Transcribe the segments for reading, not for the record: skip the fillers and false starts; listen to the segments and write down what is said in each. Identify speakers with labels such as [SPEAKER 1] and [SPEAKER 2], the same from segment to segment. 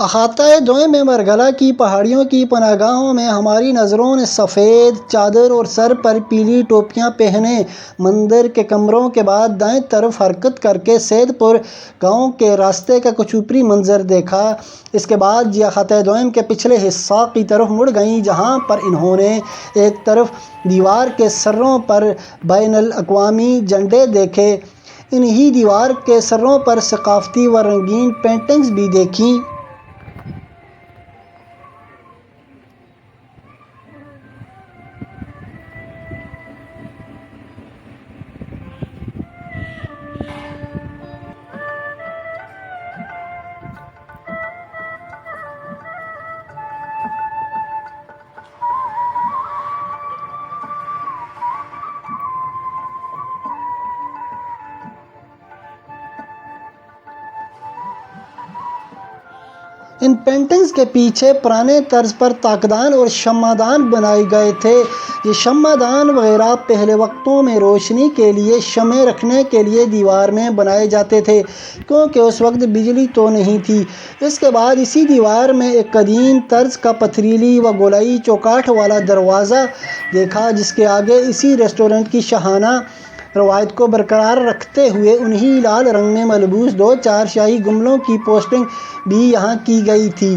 [SPEAKER 1] احاطہ دوئم میں مرگلہ کی پہاڑیوں کی پناہگاہوں میں ہماری نظروں نے سفید چادر اور سر پر پیلی ٹوپیاں پہنے مندر کے کمروں کے بعد دائیں طرف حرکت کر کے سید پور گاؤں کے راستے کا کچھ اوپری منظر دیکھا۔ اس کے بعد یہ احاطہ دوئم کے پچھلے حصہ کی طرف مڑ گئیں، جہاں پر انہوں نے ایک طرف دیوار کے سروں پر بین الاقوامی جھنڈے دیکھے، انہی دیوار کے سروں پر ثقافتی و رنگین پینٹنگز بھی دیکھیں۔ ان پینٹنگز کے پیچھے پرانے طرز پر طاقدان اور شمعدان بنائے گئے تھے۔ یہ شمعدان وغیرہ پہلے وقتوں میں روشنی کے لیے شمعیں رکھنے کے لیے دیوار میں بنائے جاتے تھے، کیونکہ اس وقت بجلی تو نہیں تھی۔ اس کے بعد اسی دیوار میں ایک قدیم طرز کا پتھریلی و گولائی چوکاٹ والا دروازہ دیکھا، جس کے آگے اسی ریسٹورنٹ کی شاہانہ روایت کو برقرار رکھتے ہوئے انہی لال رنگ میں ملبوس 2 چارپائی گملوں کی پوسٹنگ بھی یہاں کی گئی تھی۔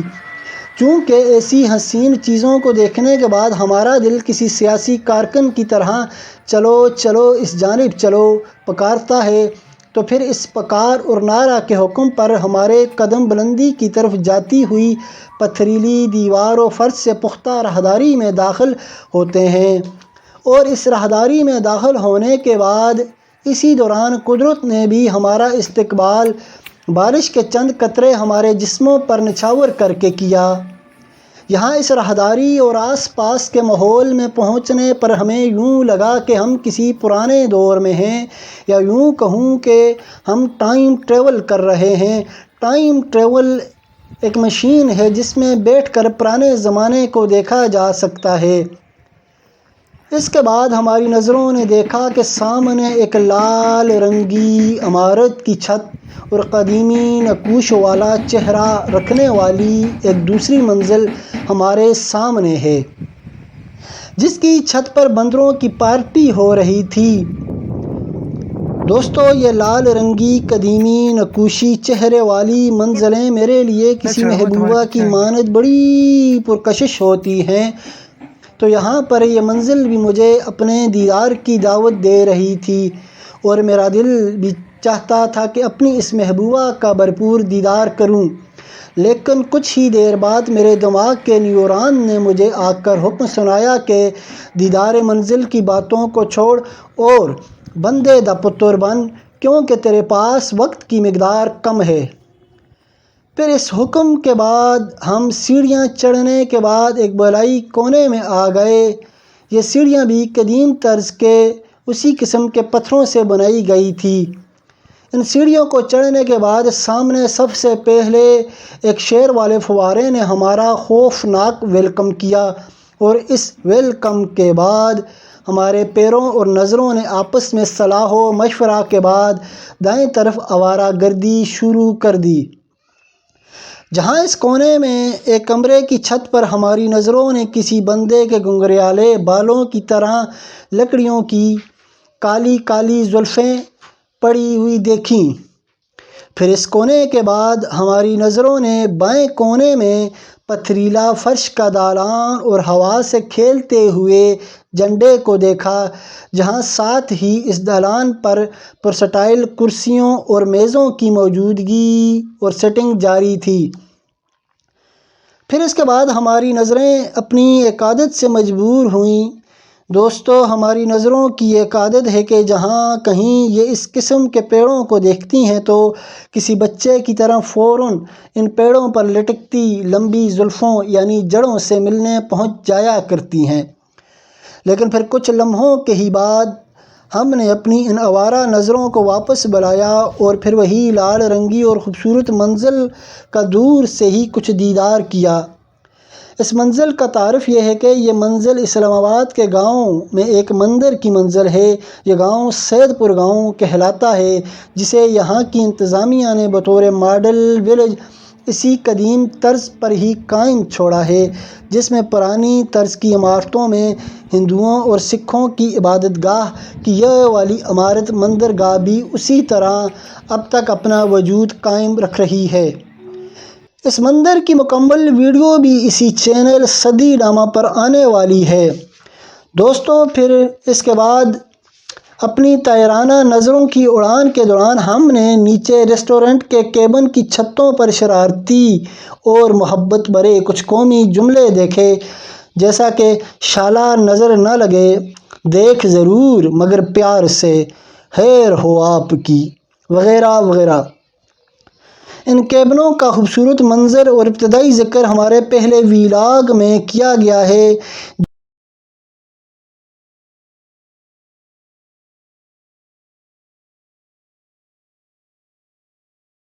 [SPEAKER 1] چونکہ ایسی حسین چیزوں کو دیکھنے کے بعد ہمارا دل کسی سیاسی کارکن کی طرح چلو چلو اس جانب چلو پکارتا ہے، تو پھر اس پکار اور نعرہ کے حکم پر ہمارے قدم بلندی کی طرف جاتی ہوئی پتھریلی دیوار و فرش سے پختہ راہداری میں داخل ہوتے ہیں، اور اس راہداری میں داخل ہونے کے بعد اسی دوران قدرت نے بھی ہمارا استقبال بارش کے چند قطرے ہمارے جسموں پر نچھاور کر کے کیا۔ یہاں اس راہداری اور آس پاس کے ماحول میں پہنچنے پر ہمیں یوں لگا کہ ہم کسی پرانے دور میں ہیں، یا یوں کہوں کہ ہم ٹائم ٹریول کر رہے ہیں۔ ٹائم ٹریول ایک مشین ہے جس میں بیٹھ کر پرانے زمانے کو دیکھا جا سکتا ہے۔ اس کے بعد ہماری نظروں نے دیکھا کہ سامنے ایک لال رنگی عمارت کی چھت اور قدیمی نقوش والا چہرہ رکھنے والی ایک دوسری منزل ہمارے سامنے ہے، جس کی چھت پر بندروں کی پارٹی ہو رہی تھی۔ دوستو، یہ لال رنگی قدیمی نقوشی چہرے والی منزلیں میرے لیے کسی محبوبہ کی مانند بڑی پرکشش ہوتی ہیں، تو یہاں پر یہ منزل بھی مجھے اپنے دیدار کی دعوت دے رہی تھی، اور میرا دل بھی چاہتا تھا کہ اپنی اس محبوبہ کا بھرپور دیدار کروں۔ لیکن کچھ ہی دیر بعد میرے دماغ کے نیورون نے مجھے آ کر حکم سنایا کہ دیدار منزل کی باتوں کو چھوڑ اور بندے دا پتر بن، کیونکہ تیرے پاس وقت کی مقدار کم ہے۔ پھر اس حکم کے بعد ہم سیڑھیاں چڑھنے کے بعد ایک بالائی کونے میں آ گئے۔ یہ سیڑھیاں بھی قدیم طرز کے اسی قسم کے پتھروں سے بنائی گئی تھی۔ ان سیڑھیوں کو چڑھنے کے بعد سامنے سب سے پہلے ایک شیر والے فوارے نے ہمارا خوفناک ویلکم کیا، اور اس ویلکم کے بعد ہمارے پیروں اور نظروں نے آپس میں صلاح و مشورہ کے بعد دائیں طرف آوارہ گردی شروع کر دی، جہاں اس کونے میں ایک کمرے کی چھت پر ہماری نظروں نے کسی بندے کے گھنگریالے بالوں کی طرح لکڑیوں کی کالی کالی زلفیں پڑی ہوئی دیکھیں۔ پھر اس کونے کے بعد ہماری نظروں نے بائیں کونے میں پتھریلا فرش کا دالان اور ہوا سے کھیلتے ہوئے جھنڈے کو دیکھا، جہاں ساتھ ہی اس دالان پر پرسٹائل کرسیوں اور میزوں کی موجودگی اور سیٹنگ جاری تھی۔ پھر اس کے بعد ہماری نظریں اپنی ایک عادت سے مجبور ہوئیں۔ دوستو، ہماری نظروں کی ایک عادت ہے کہ جہاں کہیں یہ اس قسم کے پیڑوں کو دیکھتی ہیں تو کسی بچے کی طرح فوراً ان پیڑوں پر لٹکتی لمبی زلفوں یعنی جڑوں سے ملنے پہنچ جایا کرتی ہیں۔ لیکن پھر کچھ لمحوں کے ہی بعد ہم نے اپنی ان آوارہ نظروں کو واپس بلایا، اور پھر وہی لال رنگی اور خوبصورت منزل کا دور سے ہی کچھ دیدار کیا۔ اس منزل کا تعارف یہ ہے کہ یہ منزل اسلام آباد کے گاؤں میں ایک مندر کی منزل ہے۔ یہ گاؤں سید پور گاؤں کہلاتا ہے، جسے یہاں کی انتظامیہ نے بطور ماڈل ولیج اسی قدیم طرز پر ہی قائم چھوڑا ہے، جس میں پرانی طرز کی عمارتوں میں ہندوؤں اور سکھوں کی عبادت گاہ کی یہ والی عمارت مندر گاہ بھی اسی طرح اب تک اپنا وجود قائم رکھ رہی ہے۔ اس مندر کی مکمل ویڈیو بھی اسی چینل صدی نامہ پر آنے والی ہے۔ دوستو، پھر اس کے بعد اپنی طائرانہ نظروں کی اڑان کے دوران ہم نے نیچے ریسٹورنٹ کے کیبن کی چھتوں پر شرارتی اور محبت بھرے کچھ قومی جملے دیکھے، جیسا کہ شالا نظر نہ لگے، دیکھ ضرور مگر پیار سے، خیر ہو آپ کی، وغیرہ وغیرہ۔ ان کیبنوں کا خوبصورت منظر اور ابتدائی ذکر ہمارے پہلے ویلاگ میں کیا گیا ہے،